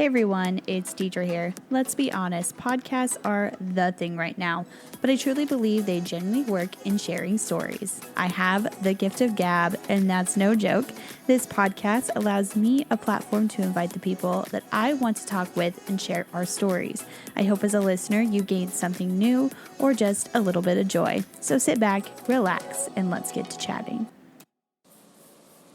Hey everyone, it's Deidre here. Let's be honest, podcasts are the thing right now, but I truly believe they genuinely work in sharing stories. I have the gift of gab, and that's no joke. This podcast allows me a platform to invite the people that I want to talk with and share our stories. I hope as a listener you gained something new or just a little bit of joy. So sit back, relax, and let's get to chatting.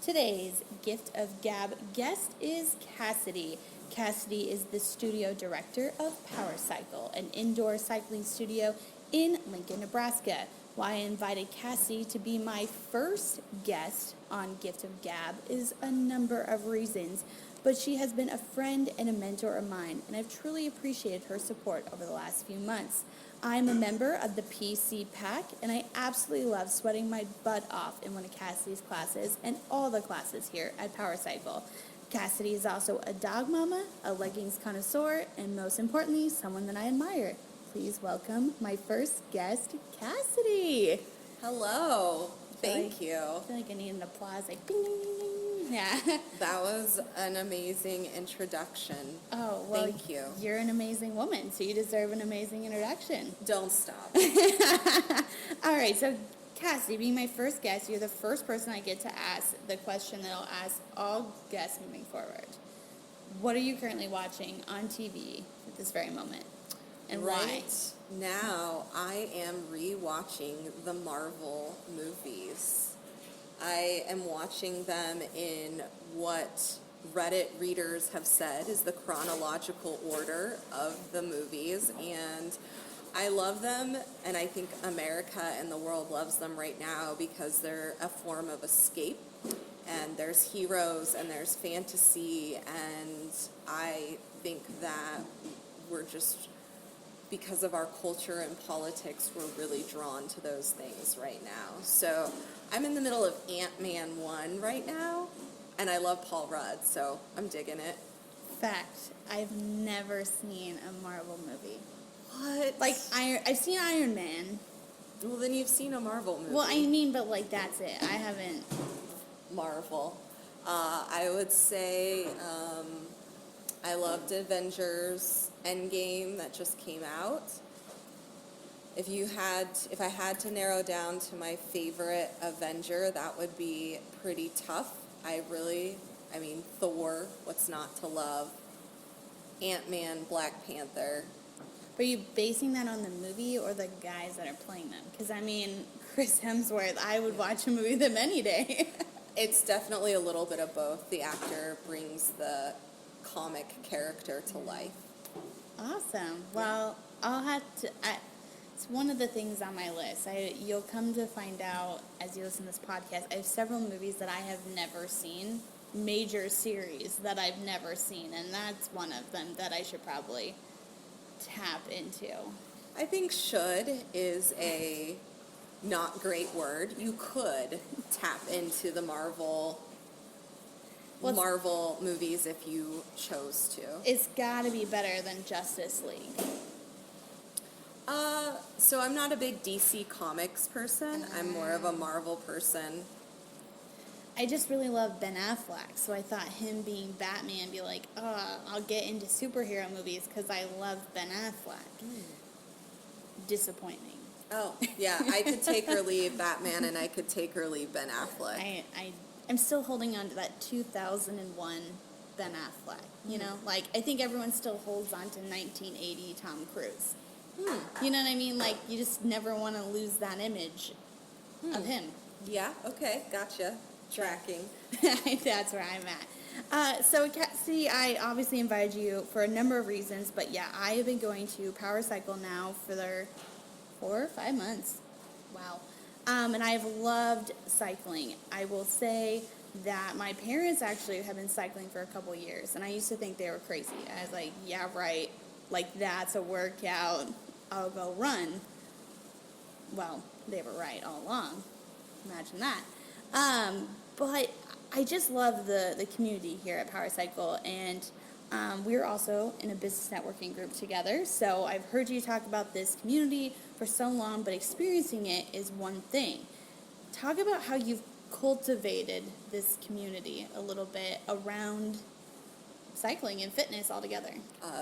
Today's gift of gab guest is Cassidy. Cassidy is the studio director of Power Cycle, an indoor cycling studio in Lincoln, Nebraska. Why I invited Cassidy to be my first guest on Gift of Gab is a number of reasons, but she has been a friend and a mentor of mine, and I've truly appreciated her support over the last few months. I'm a member of the PC Pack, and I absolutely love sweating my butt off in one of Cassidy's classes and all the classes here at Power Cycle. Cassidy is also a dog mama, a leggings connoisseur, and most importantly, someone that I admire. Please welcome my first guest, Cassidy. Hello. Thank you. I feel like I need an applause, like ding, ding, ding, ding. Yeah. That was an amazing introduction. Oh, well, thank you. You're an amazing woman, so you deserve an amazing introduction. Don't stop. All right, so Cassidy, being my first guest, you're the first person I get to ask the question that I'll ask all guests moving forward. What are you currently watching on TV at this very moment, and why? Right now, I am re-watching the Marvel movies. I am watching them in what Reddit readers have said is the chronological order of the movies, and I love them, and I think America and the world loves them right now because they're a form of escape, and there's heroes and there's fantasy, and I think that we're just, because of our culture and politics, we're really drawn to those things right now. So I'm in the middle of Ant-Man 1 right now, and I love Paul Rudd, so I'm digging it. Fact, I've never seen a Marvel movie. What? Like, I've seen Iron Man. Well, then you've seen a Marvel movie. Well, I mean, but, like, that's it. I haven't. Marvel. I would say I loved Avengers Endgame that just came out. If I had to narrow down to my favorite Avenger, that would be pretty tough. Thor, what's not to love? Ant-Man, Black Panther. Are you basing that on the movie or the guys that are playing them? Because, I mean, Chris Hemsworth, I would watch a movie with him any day. It's definitely a little bit of both. The actor brings the comic character to life. Awesome. Well, I'll have to... It's one of the things on my list. You'll come to find out as you listen to this podcast, I have several movies that I have never seen, major series that I've never seen, and that's one of them that I should probably tap into. I think should is a not great word. You could tap into the Marvel movies if you chose to. It's got to be better than Justice League. So I'm not a big DC Comics person. I'm more of a Marvel person. I just really love Ben Affleck, so I thought him being Batman be like, I'll get into superhero movies because I love Ben Affleck. Disappointing. Oh, yeah, I could take or leave Batman, and I could take or leave Ben Affleck. I'm still holding on to that 2001 Ben Affleck, you know? Like, I think everyone still holds on to 1980 Tom Cruise. You know what I mean? Like, you just never want to lose that image of him. Yeah, okay, gotcha. Tracking. That's where I'm at. So, Cassidy, I obviously invited you for a number of reasons, but yeah, I have been going to Power Cycle now for 4 or 5 months. Wow. And I've loved cycling. I will say that my parents actually have been cycling for a couple of years, and I used to think they were crazy. I was like, yeah, right. Like, that's a workout. I'll go run. Well, they were right all along. Imagine that. But I just love the community here at Power Cycle, and we're also in a business networking group together. So I've heard you talk about this community for so long, but experiencing it is one thing. Talk about how you've cultivated this community a little bit around cycling and fitness all together?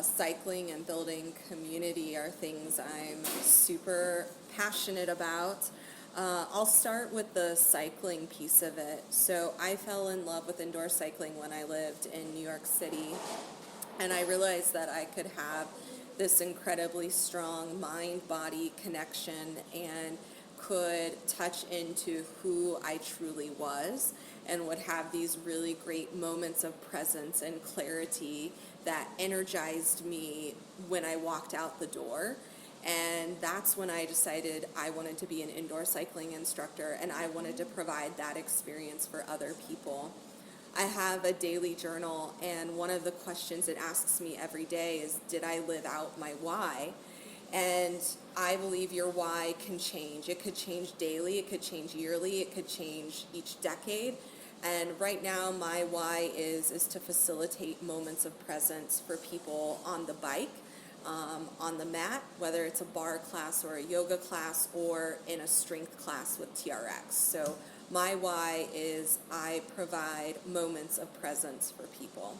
Cycling and building community are things I'm super passionate about. I'll start with the cycling piece of it. So I fell in love with indoor cycling when I lived in New York City, and I realized that I could have this incredibly strong mind-body connection and could touch into who I truly was, and would have these really great moments of presence and clarity that energized me when I walked out the door. And that's when I decided I wanted to be an indoor cycling instructor, and I wanted to provide that experience for other people. I have a daily journal, and one of the questions it asks me every day is, did I live out my why? And I believe your why can change. It could change daily, it could change yearly, it could change each decade. And right now my why is to facilitate moments of presence for people on the bike, on the mat, whether it's a bar class or a yoga class or in a strength class with TRX. So my why is I provide moments of presence for people.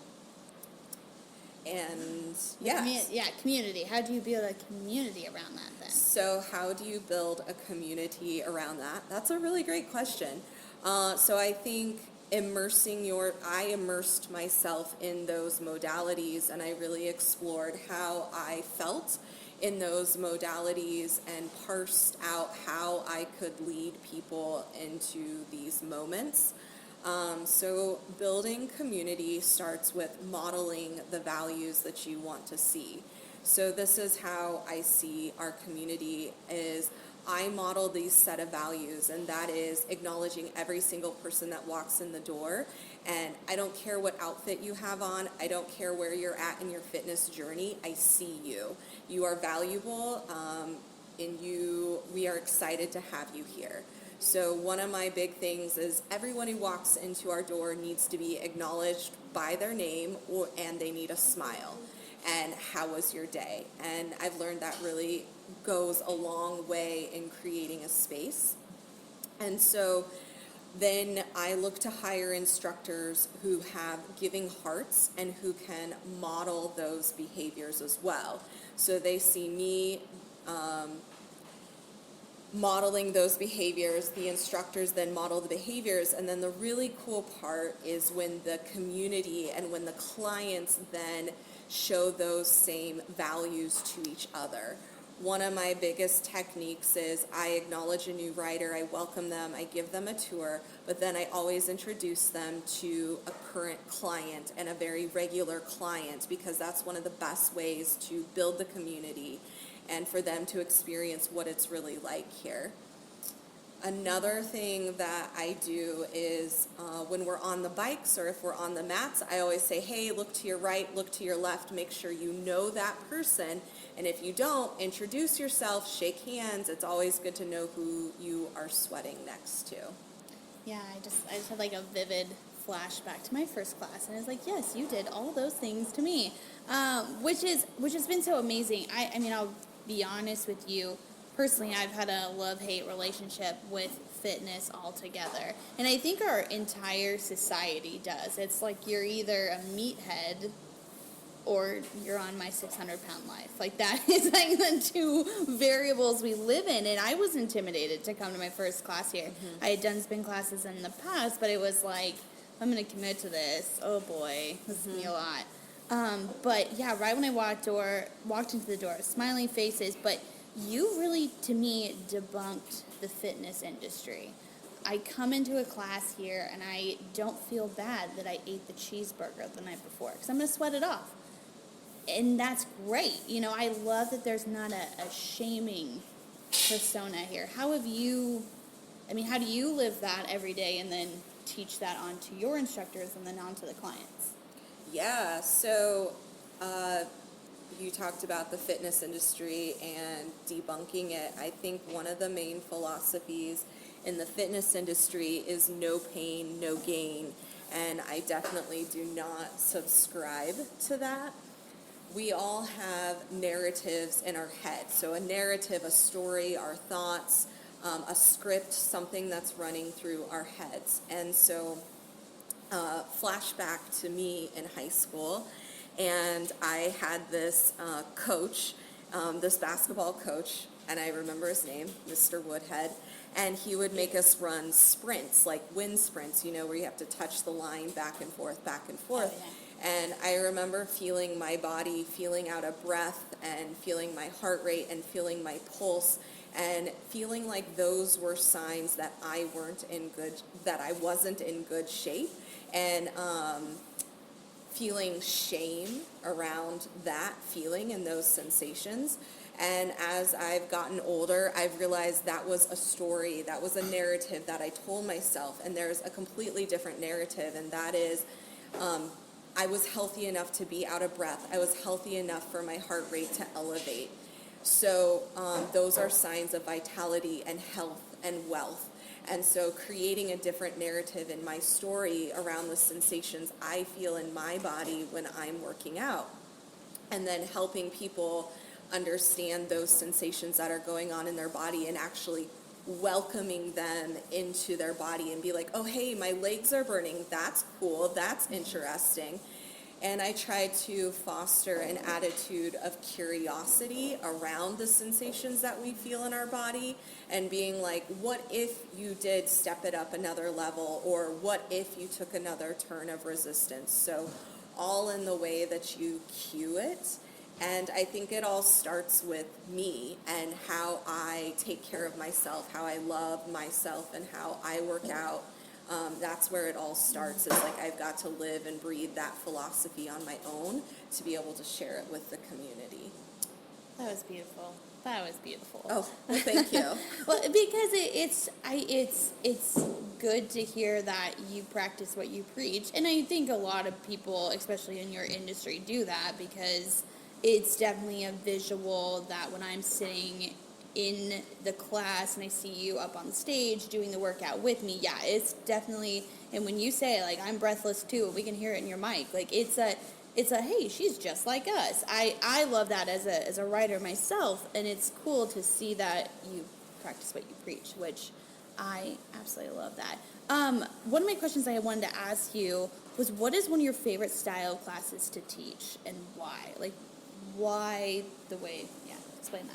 And Community. How do you build a community around that then? So how do you build a community around that? That's a really great question. So I think I immersed myself in those modalities, and I really explored how I felt in those modalities and parsed out how I could lead people into these moments. So building community starts with modeling the values that you want to see. So this is how I see our community is I model these set of values, and that is acknowledging every single person that walks in the door. And I don't care what outfit you have on. I don't care where you're at in your fitness journey. I see you. You are valuable, and we are excited to have you here. So one of my big things is everyone who walks into our door needs to be acknowledged by their name, and they need a smile. And how was your day? And I've learned that really goes a long way in creating a space. And so then I look to hire instructors who have giving hearts and who can model those behaviors as well. So they see me modeling those behaviors, the instructors then model the behaviors, and then the really cool part is when the community and when the clients then show those same values to each other. One of my biggest techniques is I acknowledge a new rider, I welcome them, I give them a tour, but then I always introduce them to a current client and a very regular client, because that's one of the best ways to build the community and for them to experience what it's really like here. Another thing that I do is when we're on the bikes or if we're on the mats, I always say, hey, look to your right, look to your left, make sure you know that person. And if you don't, introduce yourself, shake hands. It's always good to know who you are sweating next to. Yeah, I just had like a vivid flashback to my first class, and I was like, yes, you did all those things to me, which has been so amazing. I mean, I'll be honest with you. Personally, I've had a love-hate relationship with fitness altogether. And I think our entire society does. It's like you're either a meathead or you're on my 600-pound life. Like that is like the two variables we live in. And I was intimidated to come to my first class here. Mm-hmm. I had done spin classes in the past, but it was like, I'm going to commit to this. Oh boy, this is going to be a lot. But yeah, right when I walked into the door, smiling faces, but you really, to me, debunked the fitness industry. I come into a class here and I don't feel bad that I ate the cheeseburger the night before because I'm going to sweat it off. And that's great. You know, I love that there's not a shaming persona here. How do you live that every day and then teach that on to your instructors and then on to the clients? Yeah, so you talked about the fitness industry and debunking it. I think one of the main philosophies in the fitness industry is no pain, no gain, and I definitely do not subscribe to that. We all have narratives in our head. So a narrative, a story, our thoughts, a script, something that's running through our heads. And so flashback to me in high school, And I had this coach, this basketball coach, and I remember his name, Mr. Woodhead, and he would make us run sprints, like wind sprints, where you have to touch the line back and forth, Oh, yeah. And I remember feeling my body, feeling out of breath, and feeling my heart rate, and feeling my pulse, and feeling like those were signs that I wasn't in good shape, and feeling shame around that feeling and those sensations. And as I've gotten older, I've realized that was a story, that was a narrative that I told myself, and there's a completely different narrative, and that is, I was healthy enough to be out of breath. I was healthy enough for my heart rate to elevate. So those are signs of vitality and health and wealth. And so creating a different narrative in my story around the sensations I feel in my body when I'm working out. And then helping people understand those sensations that are going on in their body and actually welcoming them into their body and be like, oh, hey, my legs are burning. That's cool. That's interesting. And I try to foster an attitude of curiosity around the sensations that we feel in our body and being like, what if you did step it up another level, or what if you took another turn of resistance? So all in the way that you cue it. And I think it all starts with me and how I take care of myself, how I love myself, and how I work out. That's where it all starts. It's like I've got to live and breathe that philosophy on my own to be able to share it with the community. That was beautiful. That was beautiful. Oh, well, thank you. Well, because it's good to hear that you practice what you preach, and I think a lot of people, especially in your industry, do that because it's definitely a visual that when I'm sitting in the class and I see you up on the stage doing the workout with me, yeah, it's definitely, and when you say, like, I'm breathless too, we can hear it in your mic, like, it's a, hey, she's just like us. I love that as a writer myself, and it's cool to see that you practice what you preach, which I absolutely love that. One of my questions I wanted to ask you was, what is one of your favorite style classes to teach, and why? Like, why the way, yeah, explain that.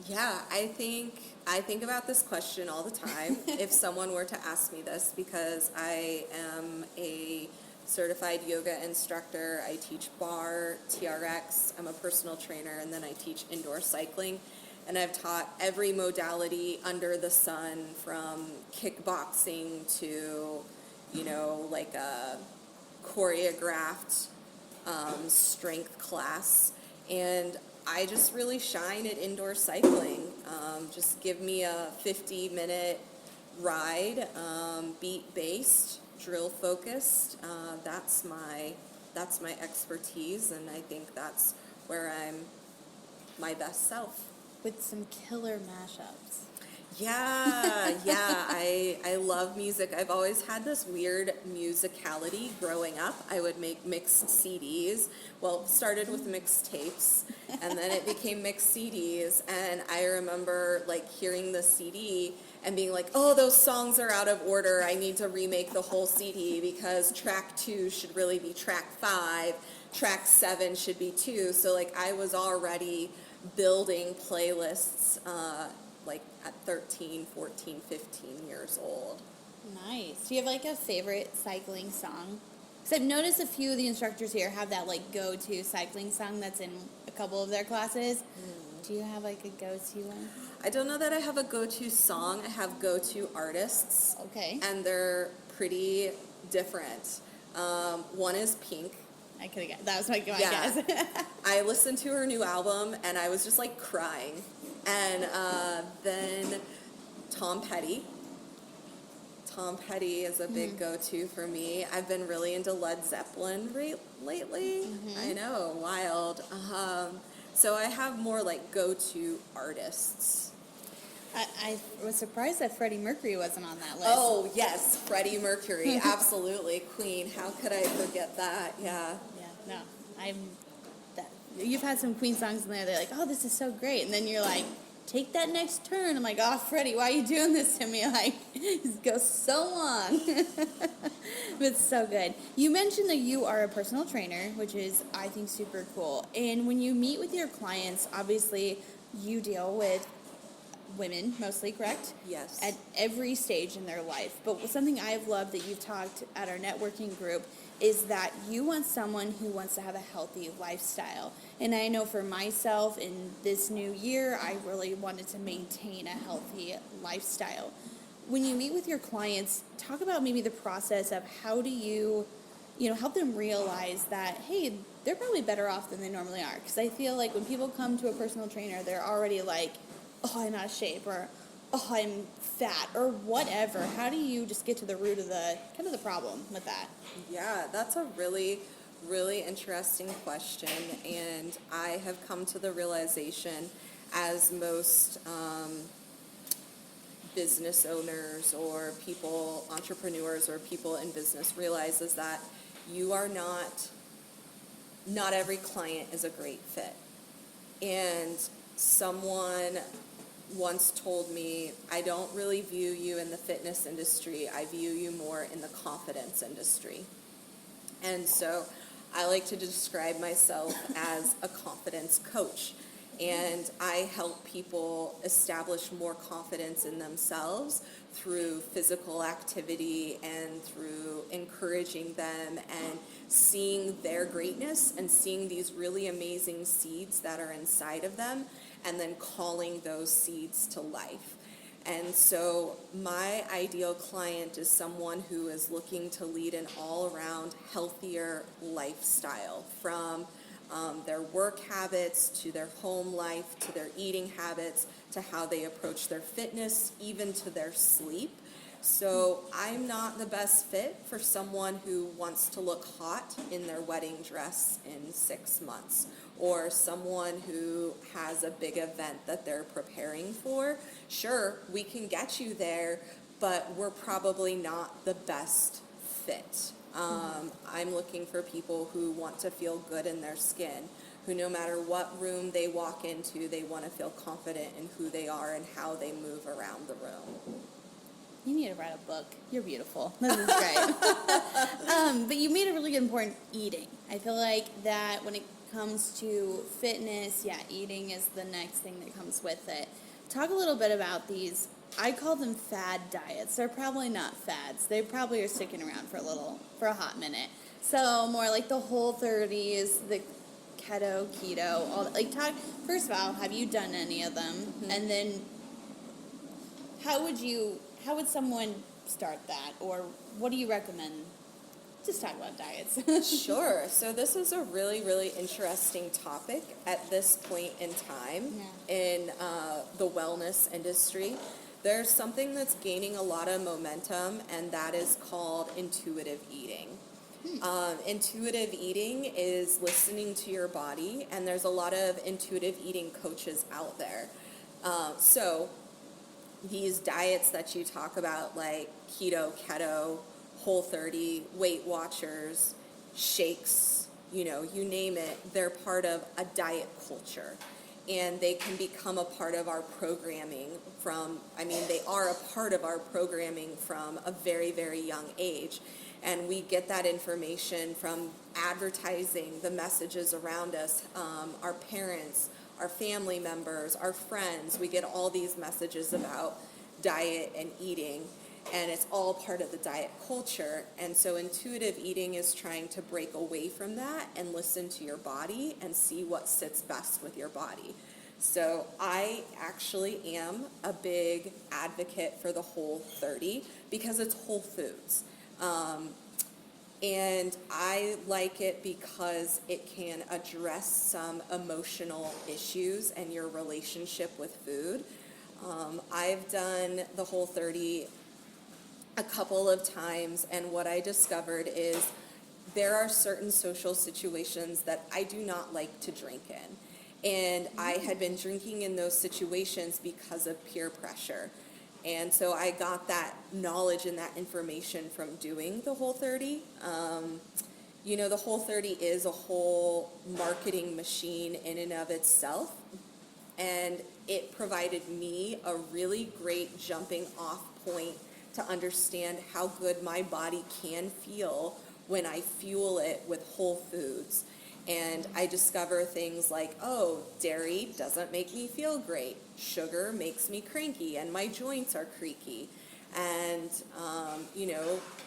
Yeah, I think about this question all the time if someone were to ask me this, because I am a certified yoga instructor. I teach bar, TRX, I'm a personal trainer, and then I teach indoor cycling. And I've taught every modality under the sun, from kickboxing to, like a choreographed strength class. And I just really shine at indoor cycling. Just give me a 50-minute ride, beat-based, drill-focused. That's my expertise, and I think that's where I'm my best self. With some killer mashups. Yeah, I love music. I've always had this weird musicality growing up. I would make mixed CDs. Well, started with mixed tapes, and then it became mixed CDs. And I remember, like, hearing the CD and being like, oh, those songs are out of order. I need to remake the whole CD because track 2 should really be track 5. Track 7 should be 2. So, like, I was already building playlists, like at 13, 14, 15 years old. Nice. Do you have like a favorite cycling song? Because I've noticed a few of the instructors here have that like go-to cycling song that's in a couple of their classes. Do you have like a go-to one? I don't know that I have a go-to song. I have go-to artists. Okay. And they're pretty different. One is Pink. I could have guessed. That was my Yeah. guess. I listened to her new album and I was just like crying. And then Tom Petty. Tom Petty is a big go-to for me. I've been really into Led Zeppelin lately. I know, wild. So I have more like go-to artists. I was surprised that Freddie Mercury wasn't on that list. Oh, yes, Freddie Mercury, absolutely. Queen, how could I forget that? Yeah. Yeah, no. You've had some Queen songs in there, they're like, oh, this is so great. And then you're like, take that next turn. I'm like, oh, Freddie, why are you doing this to me? Like, it goes so long. But It's so good. You mentioned that you are a personal trainer, which is, I think, super cool. And when you meet with your clients, obviously you deal with women mostly, correct? Yes. At every stage in their life. But something I've loved that you've talked at our networking group is that you want someone who wants to have a healthy lifestyle. And I know for myself in this new year, I really wanted to maintain a healthy lifestyle. When you meet with your clients, talk about maybe the process of how do you help them realize that, hey, they're probably better off than they normally are. Because I feel like when people come to a personal trainer, they're already like, oh, I'm out of shape, or oh, I'm fat, or whatever. How do you just get to the root of the kind of the problem with that? Yeah, that's a really, really interesting question, and I have come to the realization, as most business owners or people, entrepreneurs or people in business realize, is that you are not every client is a great fit. And someone once told me, I don't really view you in the fitness industry, I view you more in the confidence industry. And so I like to describe myself as a confidence coach. And I help people establish more confidence in themselves through physical activity and through encouraging them and seeing their greatness and seeing these really amazing seeds that are inside of them, and then calling those seeds to life. And so my ideal client is someone who is looking to lead an all-around healthier lifestyle, from their work habits to their home life to their eating habits to how they approach their fitness, even to their sleep. So I'm not the best fit for someone who wants to look hot in their wedding dress in 6 months, or someone who has a big event that they're preparing for. Sure, we can get you there, but we're probably not the best fit. I'm looking for people who want to feel good in their skin, who no matter what room they walk into, they want to feel confident in who they are and how they move around the room. You need to write a book. You're beautiful. This is great. But you made a really good point, eating. I feel like that when it comes to fitness, yeah, eating is the next thing that comes with it. Talk a little bit about these. I call them fad diets. They're probably not fads. They probably are sticking around for a hot minute. So more like the Whole30s, the keto, all that. Like, first of all, have you done any of them? Mm-hmm. And then how would someone start that? Or what do you recommend? Just talk about diets. Sure. So this is a really, really interesting topic at this point in time in the wellness industry. There's something that's gaining a lot of momentum, and that is called intuitive eating. Intuitive eating is listening to your body, and there's a lot of intuitive eating coaches out there. So these diets that you talk about, like keto, Whole30, Weight Watchers, shakes, you name it, they're part of a diet culture. And they can become a part of our programming they are a part of our programming from a very, very young age. And we get that information from advertising, the messages around us, our parents, our family members, our friends. We get all these messages about diet and eating, and it's all part of the diet culture. And so intuitive eating is trying to break away from that and listen to your body and see what sits best with your body. So I actually am a big advocate for the Whole30 because it's whole foods. And I like it because it can address some emotional issues and your relationship with food. I've done the Whole30 a couple of times, and what I discovered is there are certain social situations that I do not like to drink in. And I had been drinking in those situations because of peer pressure. And so I got that knowledge and that information from doing the Whole30. The Whole30 is a whole marketing machine in and of itself. And it provided me a really great jumping off point to understand how good my body can feel when I fuel it with whole foods. And I discover things like, oh, dairy doesn't make me feel great. Sugar makes me cranky and my joints are creaky. And,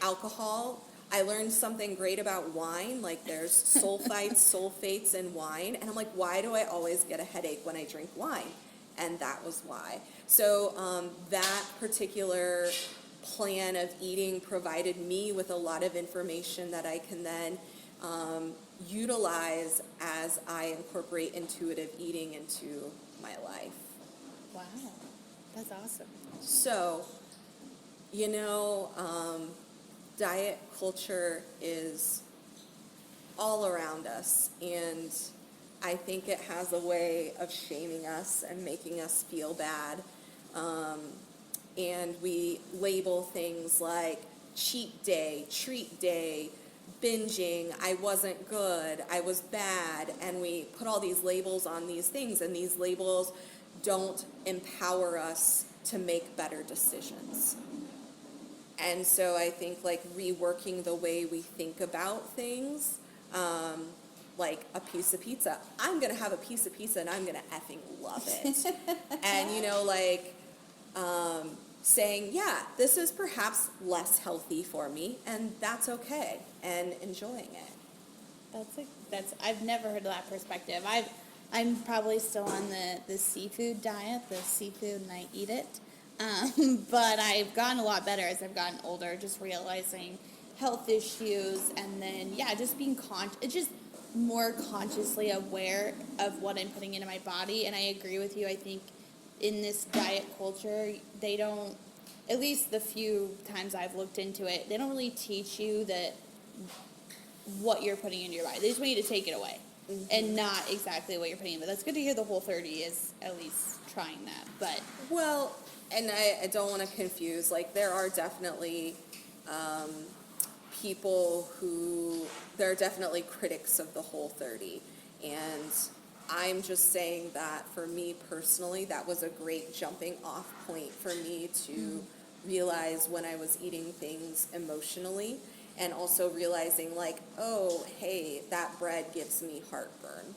alcohol, I learned something great about wine, like there's sulfates in wine. And I'm like, why do I always get a headache when I drink wine? And that was why. So that particular plan of eating provided me with a lot of information that I can then utilize as I incorporate intuitive eating into my life. Wow, that's awesome. So, diet culture is all around us, and I think it has a way of shaming us and making us feel bad. And we label things like cheat day, treat day, binging, I wasn't good, I was bad, and we put all these labels on these things, and these labels don't empower us to make better decisions. And so I think like reworking the way we think about things, like a piece of pizza. I'm going to have a piece of pizza and I'm going to effing love it. And, saying, yeah, this is perhaps less healthy for me, and that's okay, and enjoying it. I've never heard of that perspective. I'm probably still on the seafood diet, the seafood and I eat it. But I've gotten a lot better as I've gotten older, just realizing health issues, and then, just being just more consciously aware of what I'm putting into my body. And I agree with you. I think in this diet culture, they don't, at least the few times I've looked into it, they don't really teach you that what you're putting into your body. They just want you to take it away, and not exactly what you're putting in. But that's good to hear the Whole30 is at least trying that. But well, and I don't want to confuse, like there are definitely there are definitely critics of the Whole30, and I'm just saying that for me personally, that was a great jumping off point for me to realize when I was eating things emotionally, and also realizing like, oh, hey, that bread gives me heartburn.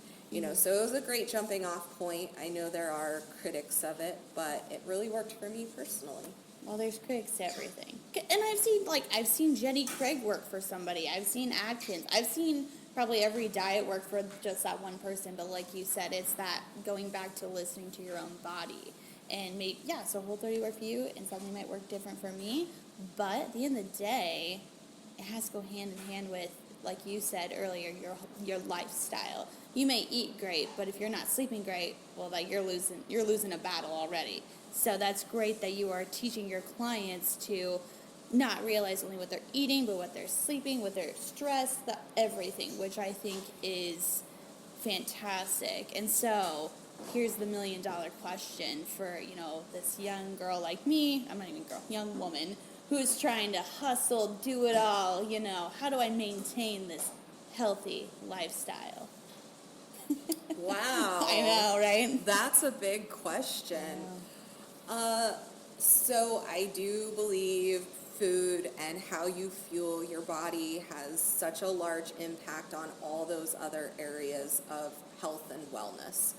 So it was a great jumping off point. I know there are critics of it, but it really worked for me personally. well, there's critics to everything. And I've seen Jenny Craig work for somebody. I've seen Atkins. I've seen probably every diet work for just that one person. But like you said, it's that going back to listening to your own body. And maybe, so Whole30 worked for you, and something might work different for me. But at the end of the day, it has to go hand in hand with, like you said earlier, your lifestyle. You may eat great, but if you're not sleeping great, well, like you're losing a battle already. So that's great that you are teaching your clients to not realize only what they're eating, but what they're sleeping, what their stress, everything, which I think is fantastic. And so here's the $1 million question for, this young girl like me, I'm not even a girl, young woman, who's trying to hustle, do it all, how do I maintain this healthy lifestyle? Wow. I know, right? That's a big question. So I do believe food and how you fuel your body has such a large impact on all those other areas of health and wellness,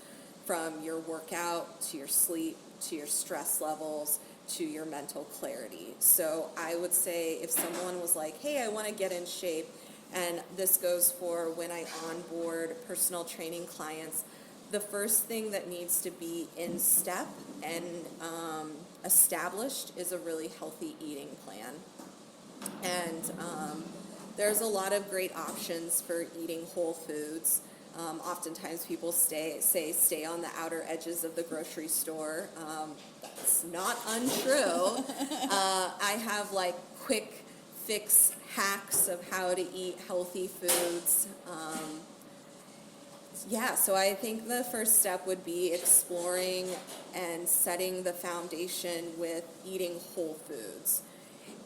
from your workout to your sleep to your stress levels to your mental clarity. So I would say if someone was like, hey, I want to get in shape, and this goes for when I onboard personal training clients, the first thing that needs to be in step and established is a really healthy eating plan. And there's a lot of great options for eating whole foods. Oftentimes people say stay on the outer edges of the grocery store. That's not untrue. I have like quick fix hacks of how to eat healthy foods. So I think the first step would be exploring and setting the foundation with eating whole foods.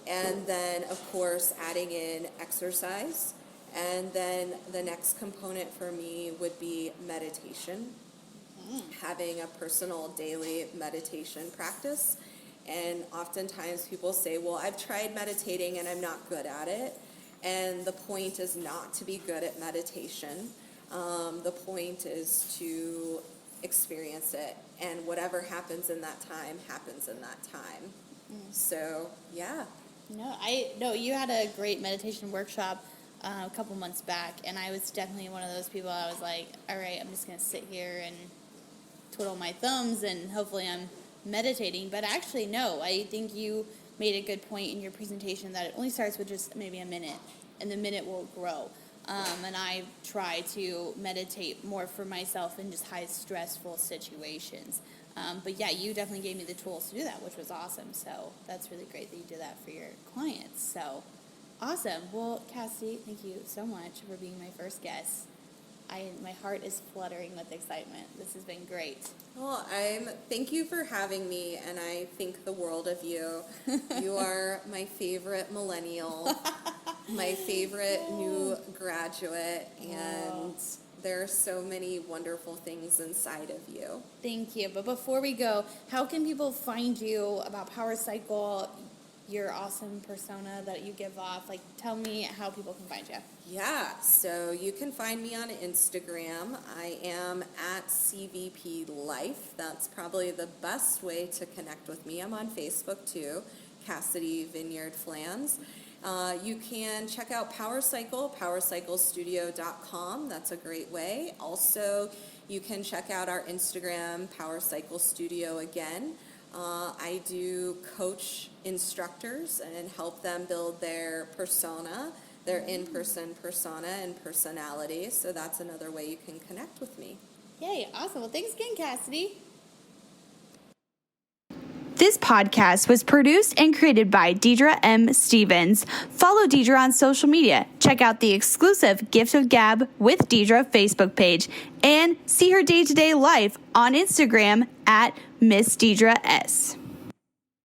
And then, of course, adding in exercise. And then the next component for me would be meditation, having a personal daily meditation practice. And oftentimes people say, well, I've tried meditating and I'm not good at it. And the point is not to be good at meditation. The point is to experience it, and whatever happens in that time happens in that time. So, yeah. No, you had a great meditation workshop a couple months back, and I was definitely one of those people. I was like, all right, I'm just going to sit here and twiddle my thumbs, and hopefully I'm meditating. But actually, no, I think you made a good point in your presentation that it only starts with just maybe a minute, and the minute will grow. And I try to meditate more for myself in just high stressful situations. But yeah, you definitely gave me the tools to do that, which was awesome. So that's really great that you did that for your clients. So awesome. Well, Cassidy, thank you so much for being my first guest. My heart is fluttering with excitement. This has been great. Well, thank you for having me, and I think the world of you. You are my favorite millennial, my favorite new graduate, and there are so many wonderful things inside of you. Thank you. But before we go, how can people find you about Power Cycle, your awesome persona that you give off? Like, tell me how people can find you. Yeah, so you can find me on Instagram. I am at CVP Life. That's probably the best way to connect with me. I'm on Facebook too, Cassidy Vineyard Pflanz. You can check out Power Cycle, powercyclestudio.com. That's a great way. Also, you can check out our Instagram, Power Cycle Studio again. I do coach instructors and help them build their persona, their in-person persona and personality. So that's another way you can connect with me. Yay, awesome. Well, thanks again, Cassidy. This podcast was produced and created by Deidre M. Stevens. Follow Deidre on social media. Check out the exclusive Gift of Gab with Deidre Facebook page. And see her day-to-day life on Instagram at Miss Deidre S.